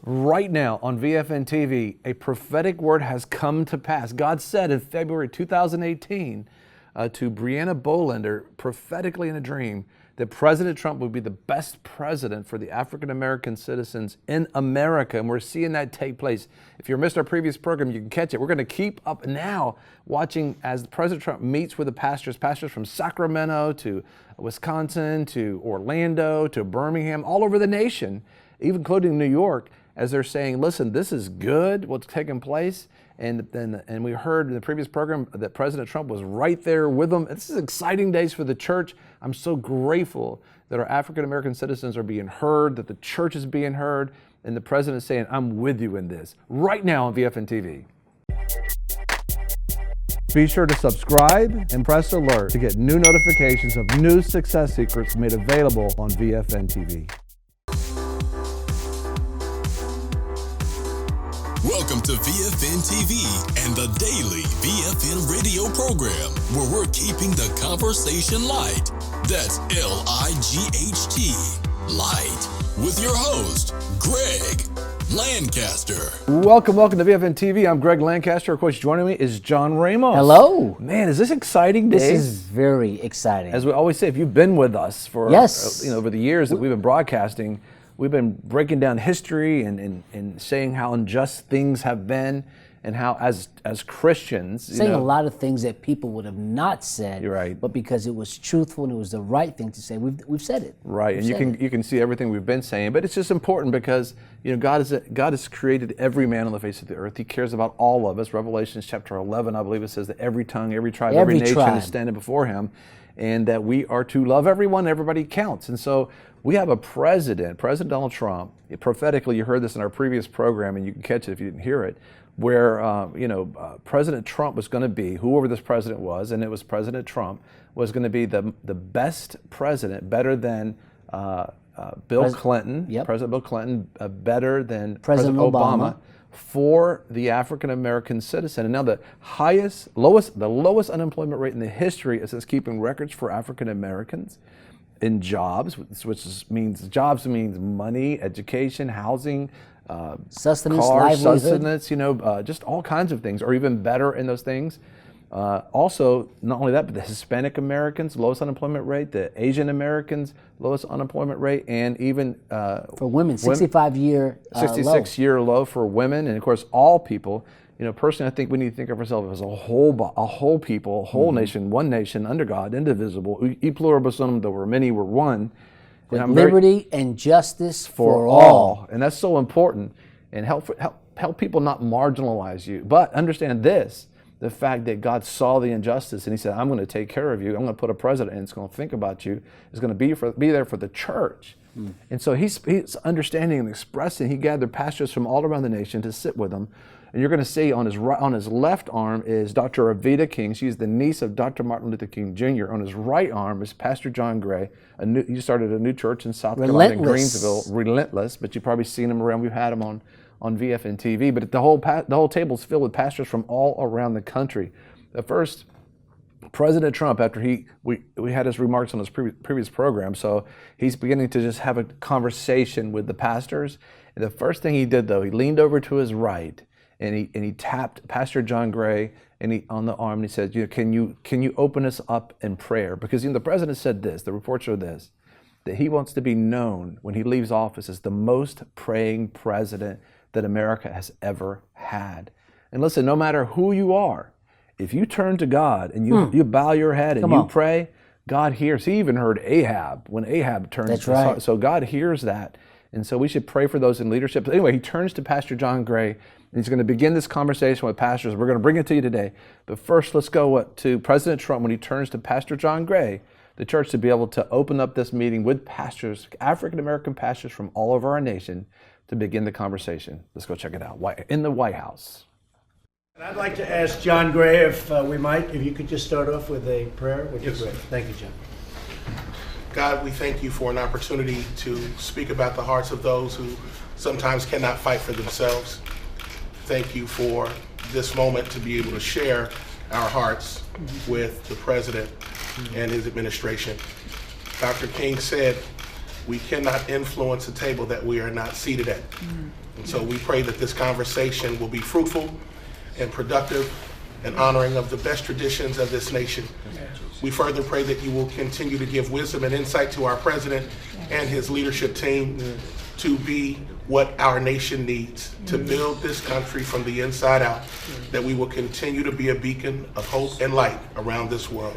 Right now on VFNtv, a prophetic word has come to pass. God said in February 2018 to Brianna Bolender, prophetically in a dream, that President Trump would be the best president for the African American citizens in America. And we're seeing that take place. If you missed our previous program, you can catch it. We're going to keep up now watching as President Trump meets with the pastors from Sacramento to Wisconsin to Orlando to Birmingham, all over the nation, even including New York, as they're saying, listen, this is good, what's taking place. And we heard in the previous program that President Trump was right there with them. This is exciting days for the church. I'm so grateful that our African American citizens are being heard, that the church is being heard, and the president is saying, I'm with you in this. Right now on VFNtv. Be sure to subscribe and press alert to get new notifications of new success secrets made available on VFNtv. Welcome to VFNtv and the daily VFN radio program, where we're keeping the conversation light. That's L-I-G-H-T, light, with your host, Greg Lancaster. Welcome to VFNtv. I'm Greg Lancaster. Of course, joining me is John Ramos. Hello. Man, is this exciting days? This is very exciting. As we always say, if you've been with us for over the years that we've been broadcasting, we've been breaking down history and saying how unjust things have been, and how as Christians, saying a lot of things that people would have not said. You're right. But because it was truthful and it was the right thing to say, we've said it. Right, and you can see everything we've been saying, but it's just important because God has created every man on the face of the earth. He cares about all of us. Revelation chapter 11, I believe it says that every tongue, every tribe, every nation is standing before Him, and that we are to love everyone. Everybody counts, and so we have a President Donald Trump. Prophetically, you heard this in our previous program, and you can catch it if you didn't hear it, where President Trump was going to be, whoever this president was, and it was President Trump, was going to be the best president, better than Bill Clinton, President Bill Clinton, better than President Obama, for the African American citizen. And now the lowest unemployment rate in the history is since keeping records for African Americans in jobs, which means money, education, housing, sustenance, cars, livelihood. sustenance, just all kinds of things, or even better in those things. Also, not only that, but the Hispanic Americans, lowest unemployment rate, the Asian Americans, lowest unemployment rate, and even for women, 66-year low for women, and of course all people. Personally, I think we need to think of ourselves as a whole people, a whole nation, one nation under God, indivisible. E pluribus unum, though we're many, we're one. With liberty and justice for all. And that's so important. And help people not marginalize you. But understand this, the fact that God saw the injustice and He said, I'm going to take care of you. I'm going to put a president in that's going to think about you, is going to be there for the church. And so he's understanding and expressing. He gathered pastors from all around the nation to sit with him. And you're going to see on his left arm is Dr. Avita King. She's the niece of Dr. Martin Luther King Jr. On his right arm is Pastor John Gray. He started a new church in South Carolina, in Greensville, Relentless. But you've probably seen him around. We've had him on VFNtv. But the whole table is filled with pastors from all around the country. The first, President Trump, after we had his remarks on his previous program, so he's beginning to just have a conversation with the pastors. And the first thing he did, though, he leaned over to his right, and he tapped Pastor John Gray on the arm, and he said, can you open us up in prayer? Because the president said this, the reports are this, that he wants to be known when he leaves office as the most praying president that America has ever had. And listen, no matter who you are, if you turn to God and you bow your head and you pray, God hears. He even heard Ahab when Ahab turned. That's right. So God hears that. And so we should pray for those in leadership. But anyway, he turns to Pastor John Gray, and he's going to begin this conversation with pastors. We're going to bring it to you today. But first, let's go to President Trump when he turns to Pastor John Gray, the church, to be able to open up this meeting with pastors, African-American pastors from all over our nation, to begin the conversation. Let's go check it out in the White House. And I'd like to ask John Gray if you could just start off with a prayer, which is great. Thank you, John. God, we thank you for an opportunity to speak about the hearts of those who sometimes cannot fight for themselves. Thank you for this moment to be able to share our hearts with the president and his administration. Dr. King said, We cannot influence a table that we are not seated at. And so we pray that this conversation will be fruitful and productive and honoring of the best traditions of this nation. We further pray that you will continue to give wisdom and insight to our president and his leadership team to be what our nation needs to build this country from the inside out, that we will continue to be a beacon of hope and light around this world.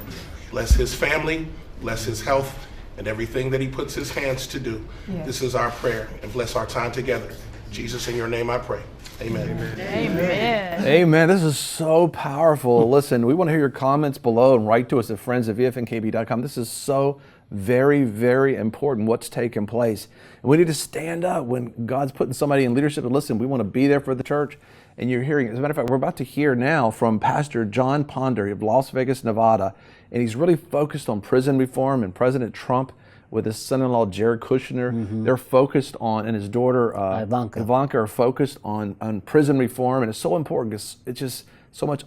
Bless his family, bless his health, and everything that he puts his hands to do. This is our prayer, and bless our time together. Jesus, in your name I pray. Amen. Amen. Amen. This is so powerful. Listen, we want to hear your comments below and write to us at friends@vfnkb.com. This is so very, very important what's taking place. And we need to stand up when God's putting somebody in leadership. And listen, we want to be there for the church. And you're hearing, as a matter of fact, we're about to hear now from Pastor John Ponder of Las Vegas, Nevada. And he's really focused on prison reform, and President Trump with his son-in-law Jared Kushner, they're focused on, and his daughter Ivanka are focused on prison reform, and it's so important because it's just so much.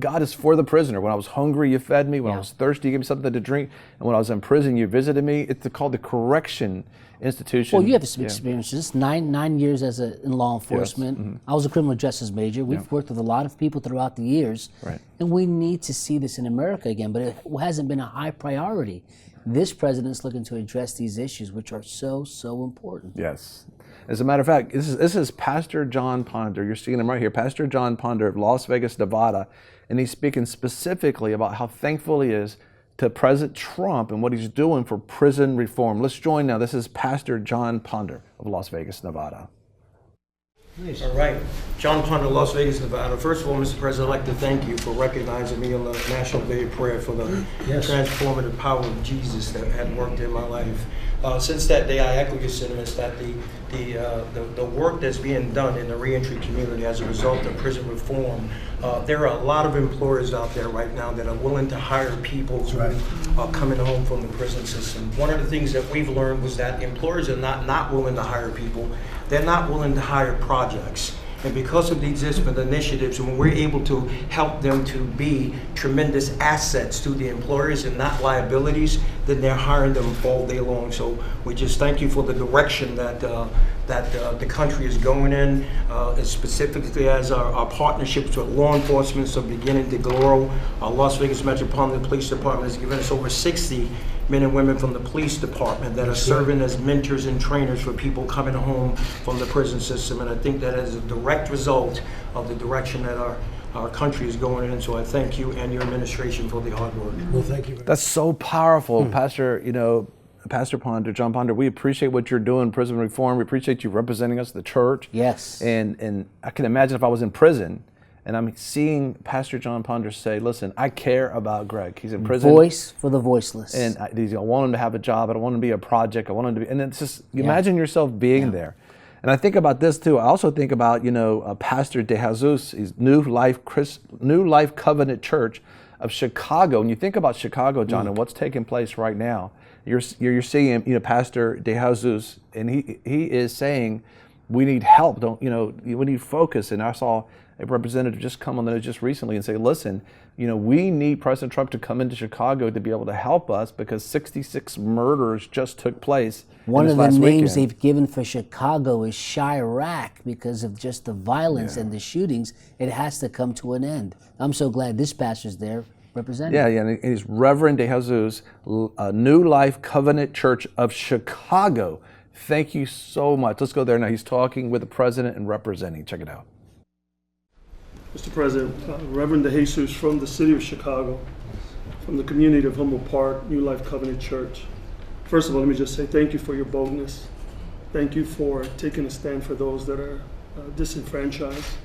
God is for the prisoner. When I was hungry, you fed me. When I was thirsty, you gave me something to drink. And when I was in prison, you visited me. It's called the correction institution. Well, you have some experiences. Nine years in law enforcement. I was a criminal justice major. We've worked with a lot of people throughout the years, and we need to see this in America again. But it hasn't been a high priority. This president's looking to address these issues, which are so important. Yes. As a matter of fact, this is Pastor John Ponder. You're seeing him right here, Pastor John Ponder of Las Vegas, Nevada, and he's speaking specifically about how thankful he is to President Trump and what he's doing for prison reform. Let's join now. This is Pastor John Ponder of Las Vegas, Nevada. All right. John Ponder, Las Vegas, Nevada. First of all, Mr. President, I'd like to thank you for recognizing me on the National Day of Prayer for the transformative power of Jesus that had worked in my life. Since that day, I echo your sentiments that the work that's being done in the reentry community as a result of prison reform, there are a lot of employers out there right now that are willing to hire people who are coming home from the prison system. One of the things that we've learned was that employers are not willing to hire people. They're not willing to hire projects. And because of these different initiatives, when we're able to help them to be tremendous assets to the employers and not liabilities, then they're hiring them all day long. So we just thank you for the direction that the country is going in, specifically as our partnerships with law enforcement are beginning to grow. Our Las Vegas Metropolitan Police Department has given us over 60 men and women from the police department that are serving as mentors and trainers for people coming home from the prison system. And I think that is a direct result of the direction that our country is going in. So I thank you and your administration for the hard work. Well, thank you. That's so powerful, Pastor. Pastor Ponder, John Ponder, we appreciate what you're doing, prison reform. We appreciate you representing us, the church. Yes. And I can imagine if I was in prison and I'm seeing Pastor John Ponder say, listen, I care about Greg. He's in prison. Voice for the voiceless. And I want him to have a job. I don't want him to be a project. I want him to be, and it's just, imagine yourself being there. And I think about this too. I also think about, Pastor De Jesus, he's New Life Covenant Church of Chicago. And you think about Chicago, John, and what's taking place right now. You're seeing, Pastor De Jesus, and he is saying, we need help. We need focus. And I saw a representative just come on the news just recently and say, listen, we need President Trump to come into Chicago to be able to help us because 66 murders just took place. One of the names weekend. they've given for Chicago is Chirac because of just the violence and the shootings. It has to come to an end. I'm so glad this pastor's there representing. Yeah, and he's Reverend De Jesus, New Life Covenant Church of Chicago. Thank you so much. Let's go there now. He's talking with the president and representing. Check it out. Mr. President, Reverend De Jesus from the city of Chicago, from the community of Humboldt Park, New Life Covenant Church. First of all, let me just say thank you for your boldness. Thank you for taking a stand for those that are disenfranchised.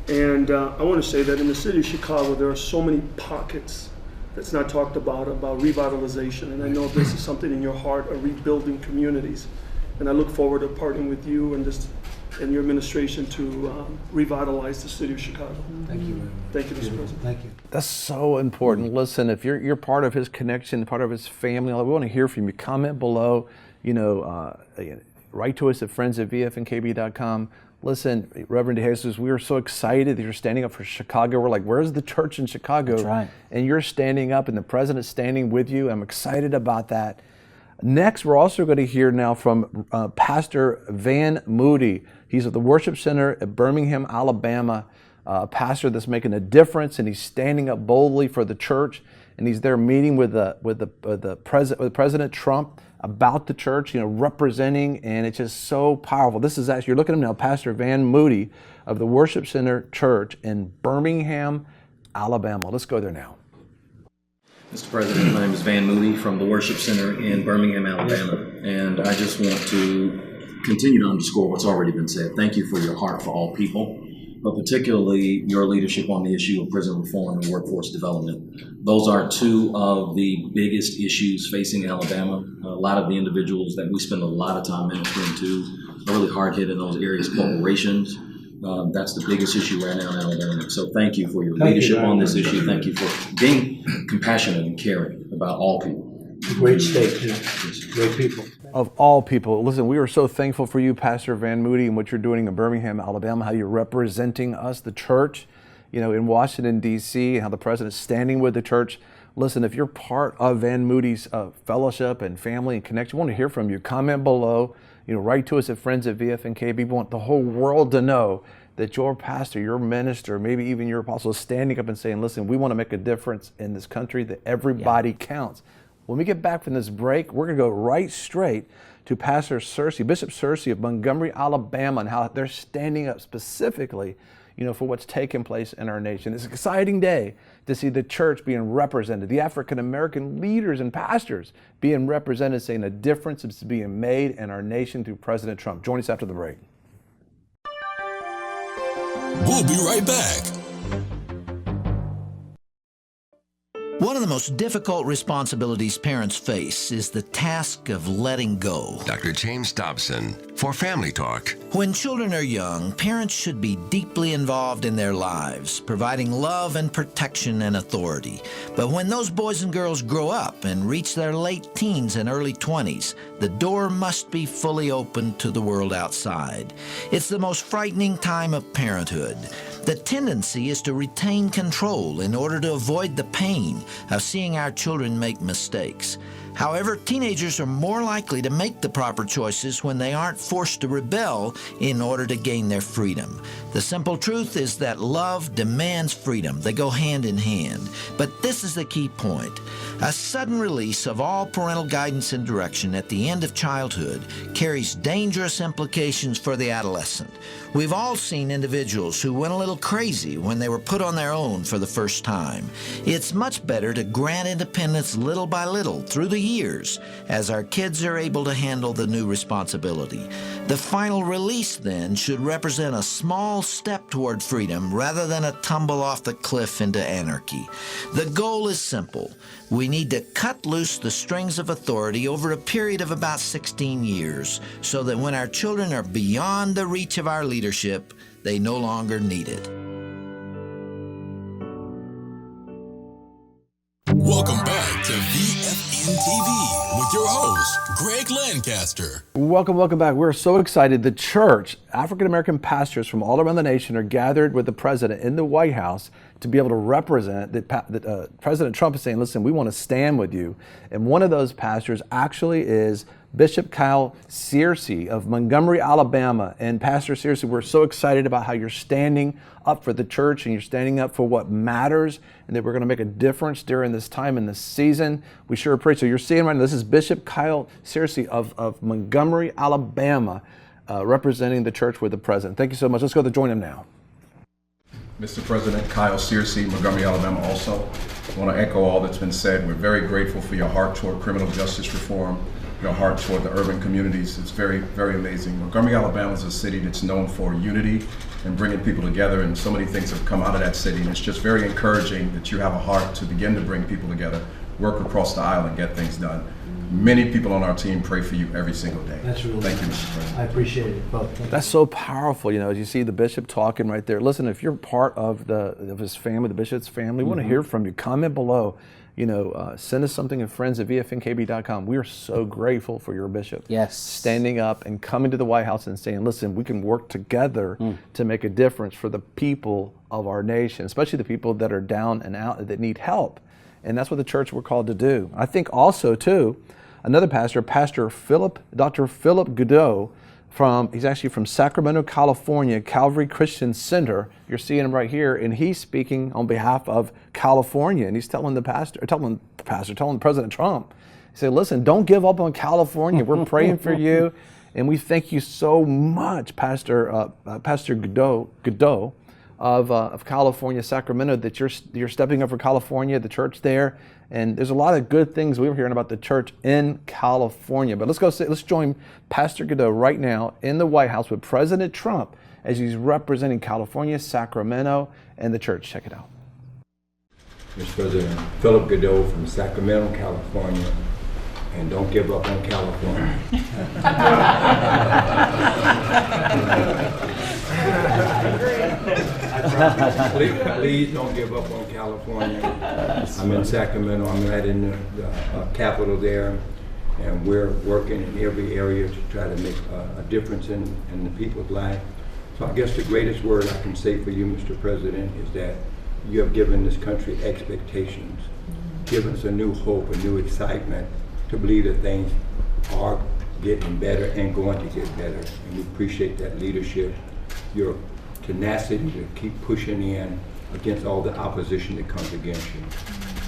And I want to say that in the city of Chicago, there are so many pockets that's not talked about revitalization. And I know this is something in your heart of rebuilding communities. And I look forward to partnering with you and your administration to revitalize the city of Chicago. Thank you. Thank you, Mr. President. Thank you. That's so important. Listen, if you're part of his connection, part of his family, we want to hear from you. Comment below, write to us at friends@vfnkb.com. Listen, Reverend De Jesus, we are so excited that you're standing up for Chicago. We're like, where's the church in Chicago? That's right. And you're standing up and the president's standing with you. I'm excited about that. Next, we're also going to hear now from Pastor Van Moody. He's at the Worship Center at Birmingham, Alabama, a pastor that's making a difference, and he's standing up boldly for the church, and he's there meeting with President Trump about the church, representing, and it's just so powerful. This is actually, you're looking at him now, Pastor Van Moody of the Worship Center Church in Birmingham, Alabama. Let's go there now. Mr. President, my name is Van Moody from the Worship Center in Birmingham, Alabama, and I just want to continue to underscore what's already been said. Thank you for your heart for all people, but particularly your leadership on the issue of prison reform and workforce development. Those are two of the biggest issues facing Alabama. A lot of the individuals that we spend a lot of time ministering to are really hard hit in those areas, corporations. That's the biggest issue right now in Alabama. So thank you for your leadership on this issue. Thank you for being compassionate and caring about all people. Great state, great people. Of all people, listen, we are so thankful for you, Pastor Van Moody, and what you're doing in Birmingham, Alabama, how you're representing us, the church, in Washington, D.C., and how the president's standing with the church. Listen, if you're part of Van Moody's fellowship and family and connection, we want to hear from you. Comment below. Write to us at friends at VFNtv. We want the whole world to know that your pastor, your minister, maybe even your apostle is standing up and saying, listen, we want to make a difference in this country, that everybody counts. When we get back from this break, we're going to go right straight to Pastor Searcy, Bishop Searcy of Montgomery, Alabama, and how they're standing up specifically, for what's taking place in our nation. It's an exciting day to see the church being represented, the African-American leaders and pastors being represented, saying a difference is being made in our nation through President Trump. Join us after the break. We'll be right back. One of the most difficult responsibilities parents face is the task of letting go. Dr. James Dobson for Family Talk. When children are young, parents should be deeply involved in their lives, providing love and protection and authority. But when those boys and girls grow up and reach their late teens and early 20s, the door must be fully open to the world outside. It's the most frightening time of parenthood. The tendency is to retain control in order to avoid the pain of seeing our children make mistakes. However, teenagers are more likely to make the proper choices when they aren't forced to rebel in order to gain their freedom. The simple truth is that love demands freedom. They go hand in hand. But this is the key point. A sudden release of all parental guidance and direction at the end of childhood carries dangerous implications for the adolescent. We've all seen individuals who went a little crazy when they were put on their own for the first time. It's much better to grant independence little by little through the years as our kids are able to handle the new responsibility. The final release then should represent a small step toward freedom rather than a tumble off the cliff into anarchy. The goal is simple. We need to cut loose the strings of authority over a period of about 16 years so that when our children are beyond the reach of our leadership, they no longer need it. Welcome back to VFNtv with your host, Greg Lancaster. Welcome back. We're so excited. The church, African-American pastors from all around the nation are gathered with the president in the White House to be able to represent that President Trump is saying, listen, we want to stand with you. And one of those pastors actually is Bishop Kyle Searcy of Montgomery, Alabama. And Pastor Searcy, we're so excited about how you're standing up for the church and you're standing up for what matters and that we're going to make a difference during this time in this season. We sure appreciate it. So you're seeing right now, this is Bishop Kyle Searcy of Montgomery, Alabama, representing the church with the president. Thank you so much. Let's go to join him now. Mr. President, Kyle Searcy, Montgomery, Alabama also. I want to echo all that's been said. We're very grateful for your heart toward criminal justice reform, your heart toward the urban communities. It's very, very amazing. Montgomery, Alabama is a city that's known for unity and bringing people together, and so many things have come out of that city, and it's just very encouraging that you have a heart to begin to bring people together, work across the aisle, and get things done. Many people on our team pray for you every single day. That's really Thank you, nice. Mr. President. I appreciate it both. That's so powerful, as you see the bishop talking right there. Listen, if you're part of his family, the bishop's family, we want to hear from you. Comment below. Send us something at friends at VFNkb.com. We are so grateful for your bishop. Yes. Standing up and coming to the White House and saying, listen, we can work together to make a difference for the people of our nation, especially the people that are down and out that need help. And that's what the church we're called to do. I think also, too, another pastor, Dr. Philip Godot, he's actually from Sacramento, California, Calvary Christian Center. You're seeing him right here, and he's speaking on behalf of California, and he's telling President Trump, he said, listen, don't give up on California. We're praying for you, and we thank you so much, Pastor Godot of California, Sacramento, that you're stepping up for California, the church there. And there's a lot of good things we were hearing about the church in California. But let's join Pastor Godot right now in the White House with President Trump as he's representing California, Sacramento, and the church. Check it out. Mr. President, Philip Godot from Sacramento, California, and don't give up on California. Please don't give up on California. I'm in Sacramento. I'm right in the capital there, and we're working in every area to try to make a difference in the people's life. So I guess the greatest word I can say for you, Mr. President, is that you have given this country expectations, given us a new hope, a new excitement to believe that things are getting better and going to get better. And we appreciate that leadership, your tenacity to keep pushing in against all the opposition that comes against you.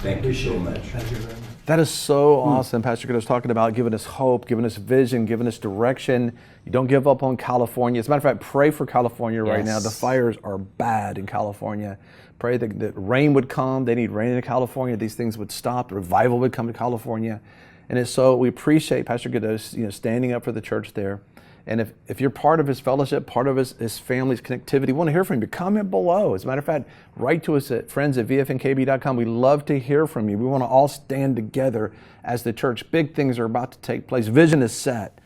Thank you so much. Thank you very much. That is so awesome. Pastor Godot's talking about giving us hope, giving us vision, giving us direction. You don't give up on California. As a matter of fact, pray for California right now. The fires are bad in California. Pray that rain would come. They need rain in California. These things would stop. The revival would come to California. And it's so we appreciate Pastor Godot, standing up for the church there. And if you're part of his fellowship, part of his family's connectivity, we want to hear from you. Comment below. As a matter of fact, write to us at friends@vfnkb.com. We love to hear from you. We want to all stand together as the church. Big things are about to take place. Vision is set.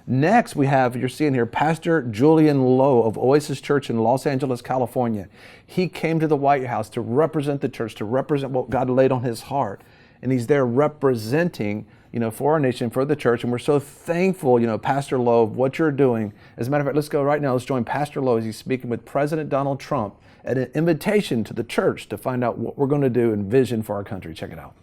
Next, we have, you're seeing here, Pastor Julian Lowe of Oasis Church in Los Angeles, California. He came to the White House to represent the church, to represent what God laid on his heart. And he's there representing, for our nation, for the church. And we're so thankful, Pastor Lowe, of what you're doing. As a matter of fact, let's go right now. Let's join Pastor Lowe as he's speaking with President Donald Trump at an invitation to the church to find out what we're going to do and vision for our country. Check it out.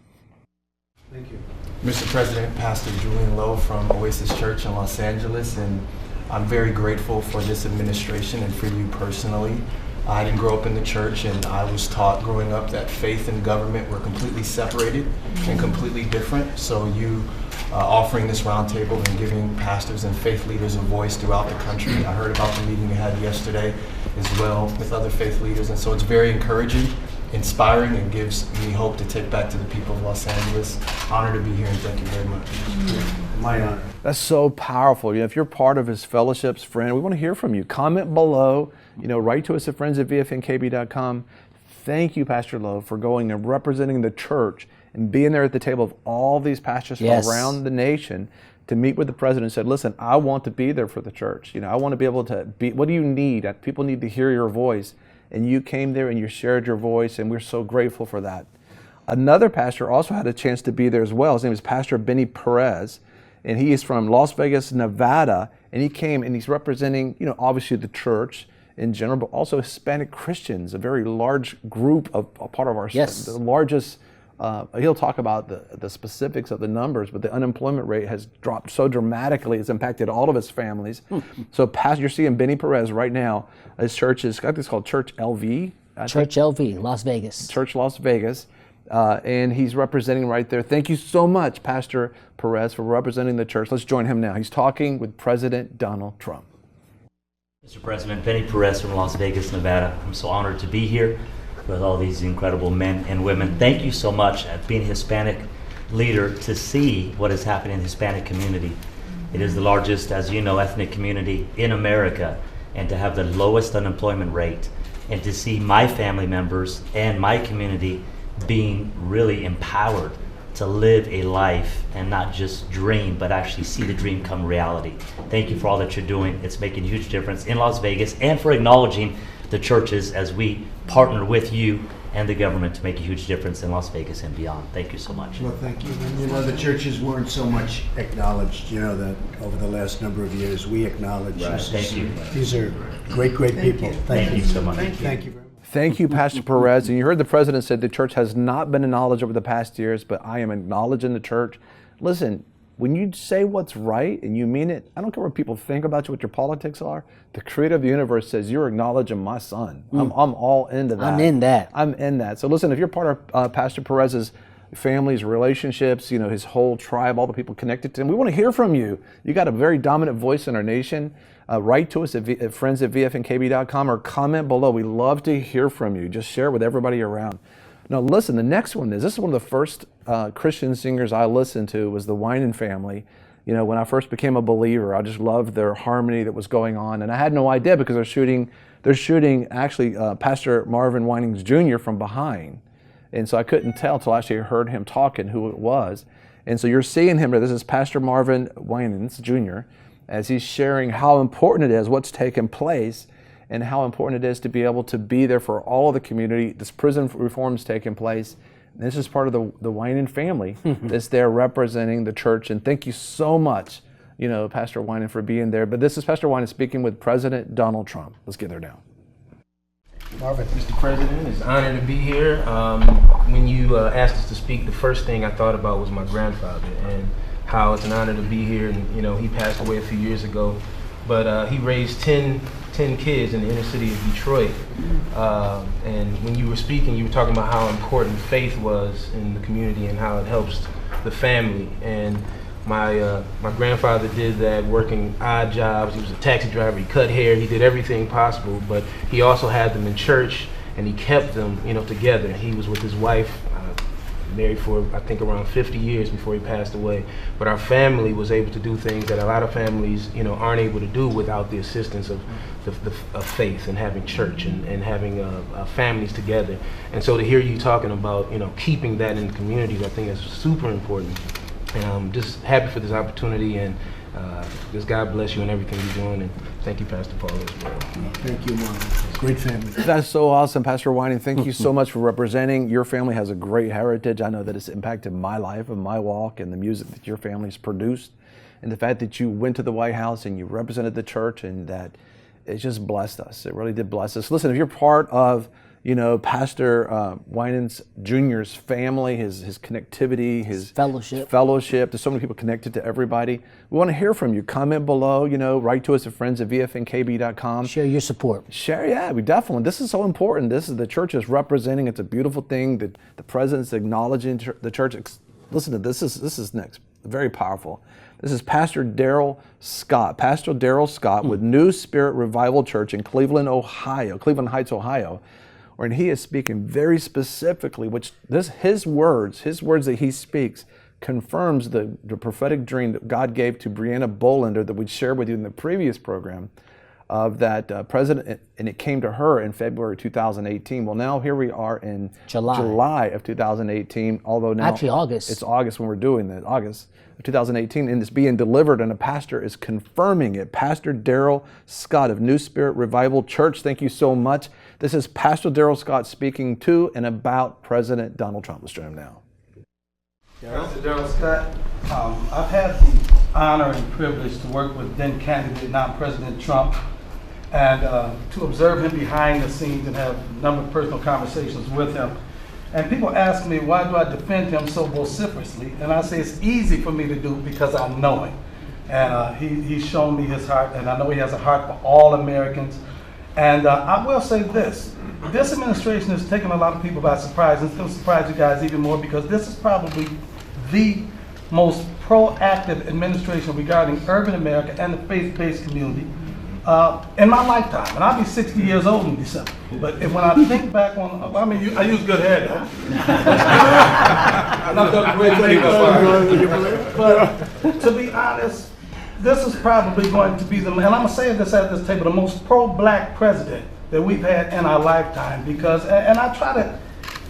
Thank you. Mr. President, Pastor Julian Lowe from Oasis Church in Los Angeles, and I'm very grateful for this administration and for you personally. I didn't grow up in the church, and I was taught growing up that faith and government were completely separated and completely different. So you offering this roundtable and giving pastors and faith leaders a voice throughout the country. I heard about the meeting you had yesterday as well with other faith leaders, and so it's very encouraging, inspiring, and gives me hope to take back to the people of Los Angeles. Honored to be here, and thank you very much. My honor. That's so powerful. If you're part of his fellowships, friend, we want to hear from you. Comment below. Write to us at friends@vfnkb.com. Thank you, Pastor Lowe, for going and representing the church and being there at the table of all these pastors from around the nation to meet with the president and said, listen, I want to be there for the church. I want to be able to be, what do you need? People need to hear your voice. And you came there and you shared your voice, and we're so grateful for that. Another pastor also had a chance to be there as well. His name is Pastor Benny Perez, and he is from Las Vegas, Nevada, and he came and he's representing, obviously the church in general, but also Hispanic Christians, a very large group of a part of our, the largest, he'll talk about the specifics of the numbers, but the unemployment rate has dropped so dramatically, it's impacted all of his families. So you're seeing Benny Perez right now. His church is, I think it's called Church LV. Church LV, Las Vegas. Church Las Vegas. And he's representing right there. Thank you so much, Pastor Perez, for representing the church. Let's join him now. He's talking with President Donald Trump. Mr. President, Benny Perez from Las Vegas, Nevada. I'm so honored to be here with all these incredible men and women. Thank you so much as being a Hispanic leader to see what is happening in the Hispanic community. It is the largest, as you know, ethnic community in America, and to have the lowest unemployment rate, and to see my family members and my community being really empowered to live a life and not just dream, but actually see the dream come reality. Thank you for all that you're doing. It's making a huge difference in Las Vegas, and for acknowledging the churches as we partner with you and the government to make a huge difference in Las Vegas and beyond. Thank you so much. Well, thank you. And, the churches weren't so much acknowledged, that over the last number of years we acknowledge. Right. Thank you. These are great people. Thank you so much. Thank you very much. Thank you, Pastor Perez. And you heard the president said the church has not been acknowledged over the past years, but I am acknowledging the church. Listen, when you say what's right and you mean it, I don't care what people think about you, what your politics are. The creator of the universe says, you're acknowledging my son. I'm all into that. I'm in that. I'm in that. So listen, if you're part of Pastor Perez's family's relationships, you know, his whole tribe, all the people connected to him, we want to hear from you. You got a very dominant voice in our nation. Write to us at friends@vfnkb.com or comment below. We love to hear from you. Just share it with everybody around. Now listen, the next one is, this is one of the first Christian singers I listened to, was the Winans family. You know, when I first became a believer, I just loved their harmony that was going on. And I had no idea, because they're shooting actually Pastor Marvin Winans Jr. from behind. And so I couldn't tell till I actually heard him talking who it was. And so you're seeing him, this is Pastor Marvin Winans Jr., as he's sharing how important it is, what's taken place, and how important it is to be able to be there for all of the community. This prison reform's taking place. This is part of the Winans family that's there representing the church. And thank you so much, you know, Pastor Winans, for being there. But this is Pastor Winans speaking with President Donald Trump. Let's get there now. Marvin. Mr. President, it's an honor to be here. When you asked us to speak, the first thing I thought about was my grandfather and how it's an honor to be here. And, you know, he passed away a few years ago, but he raised 10 kids in the inner city of Detroit. And when you were speaking, you were talking about how important faith was in the community and how it helps the family. And my grandfather did that, working odd jobs. He was a taxi driver, he cut hair, he did everything possible, but he also had them in church, and he kept them, you know, together. He was with his wife, married for I think around 50 years before he passed away. But our family was able to do things that a lot of families, you know, aren't able to do without the assistance of faith and having church and having families together. And so to hear you talking about, you know, keeping that in the communities, I think is super important. And I'm just happy for this opportunity, and just God bless you and everything you're doing, and thank you, Pastor Paul, as well. Thank you, Marvin. Great family. That's so awesome, Pastor Winans. Thank you so much for representing. Your family has a great heritage. I know that it's impacted my life and my walk and the music that your family's produced, and the fact that you went to the White House and you represented the church, and that it just blessed us. It really did bless us. Listen, if you're part of, you know, Pastor Winans Jr.'s family, his connectivity, his fellowship. There's so many people connected to everybody. We want to hear from you. Comment below, you know, write to us at friends@vfnkb.com. Share your support. Share, yeah, we definitely. This is so important. This is the church is representing. It's a beautiful thing that the president's acknowledging the church. Listen to this. This is next. Very powerful. This is Pastor Daryl Scott. Pastor Daryl Scott with New Spirit Revival Church in Cleveland, Ohio, Cleveland Heights, Ohio. And he is speaking very specifically, which his words that he speaks confirms the prophetic dream that God gave to Brianna Bolander that we shared with you in the previous program of that president, and it came to her in February 2018. Well, now here we are in July of 2018, although now actually August. It's August when we're doing that, August of 2018, and it's being delivered, and a pastor is confirming it. Pastor Daryl Scott of New Spirit Revival Church, thank you so much. This is Pastor Daryl Scott speaking to and about President Donald Trump. Let's join him now. Pastor Daryl Scott, I've had the honor and privilege to work with then candidate, now President Trump, and to observe him behind the scenes and have a number of personal conversations with him. And people ask me, why do I defend him so vociferously? And I say it's easy for me to do because I know him. And he's shown me his heart, and I know he has a heart for all Americans. And I will say this administration has taken a lot of people by surprise, and it's going to surprise you guys even more, because this is probably the most proactive administration regarding urban America and the faith-based community in my lifetime. And I'll be 60 years old in December. But when I think back on, I mean, I use good hair now. I'm not done great makeup. But to be honest, this is probably going to be and I'm going to say this at this table, the most pro-black president that we've had in our lifetime, because, and I try to,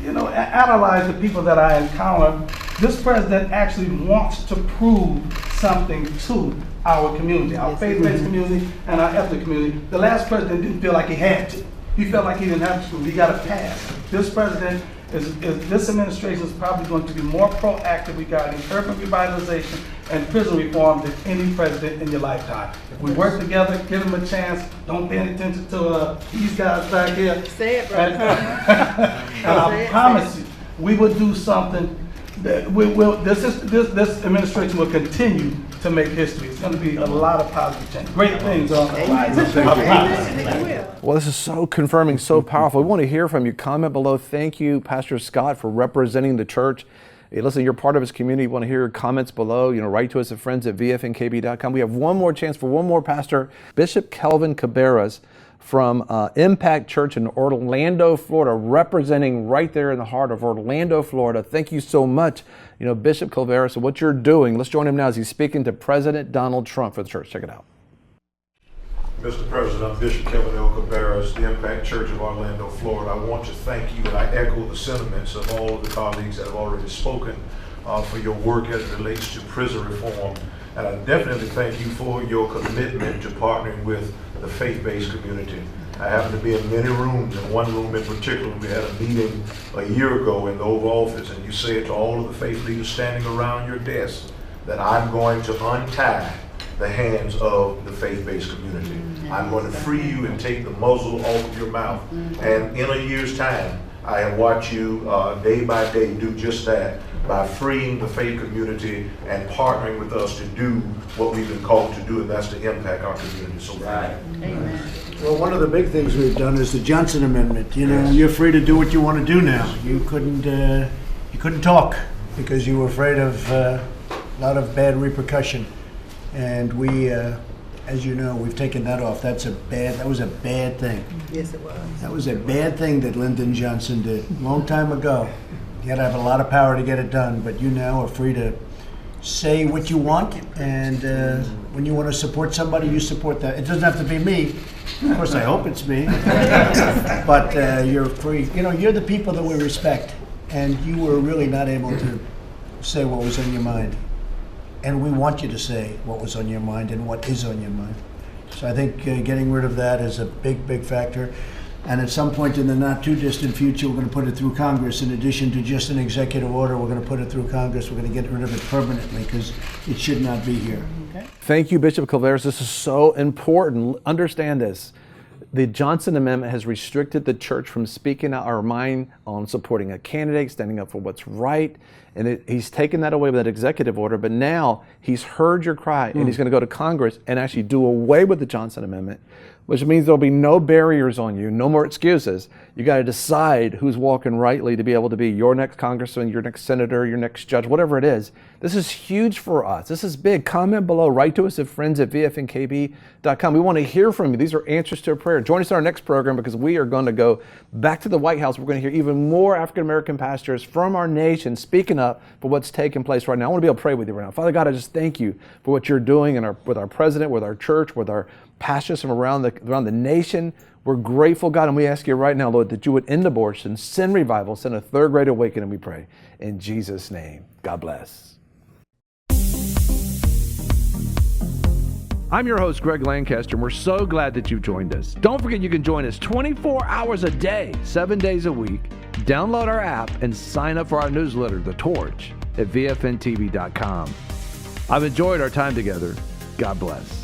you know, analyze the people that I encounter. This president actually wants to prove something to our community, our faith-based community and our ethnic community. The last president didn't feel like he had to. He felt like he didn't have to. He got a pass. This president this administration is probably going to be more proactive regarding urban revitalization and prison reform than any president in your lifetime. If we work together, give them a chance, don't pay any attention to these guys back here. Say it, brother. And I promise you, we would do something this administration will continue to make history. It's going to be a lot of positive change. Great things on the horizon. Well, this is so confirming, so powerful. We want to hear from you. Comment below. Thank you, Pastor Scott, for representing the church. Hey, listen, you're part of his community. We want to hear your comments below. Write to us at friends@vfnkb.com. We have one more chance for one more pastor, Bishop Kelvin Cabarrus from Impact Church in Orlando, Florida, representing right there in the heart of Orlando, Florida. Thank you so much, Bishop Cabarrus, and what you're doing. Let's join him now as he's speaking to President Donald Trump for the church. Check it out. Mr. President, I'm Bishop Kelvin L. Cabarrus, the Impact Church of Orlando, Florida. I want to thank you, and I echo the sentiments of all of the colleagues that have already spoken for your work as it relates to prison reform. And I definitely thank you for your commitment to partnering with the faith-based community. I happen to be in many rooms. In one room in particular, we had a meeting a year ago in the Oval Office, and you said to all of the faith leaders standing around your desk that I'm going to untie the hands of the faith-based community. I'm going to free you and take the muzzle off of your mouth. And in a year's time, I have watched you day by day do just that by freeing the faith community and partnering with us to do what we've been called to do, and that's to impact our community. So Amen. Well, one of the big things we've done is the Johnson Amendment. You're free to do what you want to do now. You couldn't talk because you were afraid of a lot of bad repercussion. And we, as you know, we've taken that off. That was a bad thing. Yes, it was. That was a bad thing that Lyndon Johnson did a long time ago. You had to have a lot of power to get it done, but you now are free to say what you want, and when you want to support somebody, you support that. It doesn't have to be me. Of course, I hope it's me. But you're free. You're the people that we respect, and you were really not able to say what was on your mind. And we want you to say what was on your mind and what is on your mind. So I think getting rid of that is a big, big factor. And at some point in the not too distant future, we're going to put it through Congress. In addition to just an executive order, we're going to put it through Congress. We're going to get rid of it permanently because it should not be here. Okay? Thank you, Bishop Cabarrus. This is so important. Understand this. The Johnson Amendment has restricted the church from speaking out our mind on supporting a candidate, standing up for what's right. And he's taken that away with that executive order. But now he's heard your cry, and he's going to go to Congress and actually do away with the Johnson Amendment, which means there'll be no barriers on you, no more excuses. You got to decide who's walking rightly to be able to be your next congressman, your next senator, your next judge, whatever it is. This is huge for us. This is big. Comment below. Write to us at friends@vfnkb.com. We want to hear from you. These are answers to a prayer. Join us in our next program because we are going to go back to the White House. We're going to hear even more African-American pastors from our nation speaking up for what's taking place right now. I want to be able to pray with you right now. Father God, I just thank you for what you're doing with our president, with our church, with our pastors from around the nation. We're grateful, God, and we ask you right now, Lord, that you would end abortion, send revival, send a third great awakening, we pray. In Jesus' name, God bless. I'm your host, Greg Lancaster, and we're so glad that you've joined us. Don't forget you can join us 24 hours a day, 7 days a week. Download our app and sign up for our newsletter, The Torch, at VFNtv.com. I've enjoyed our time together. God bless.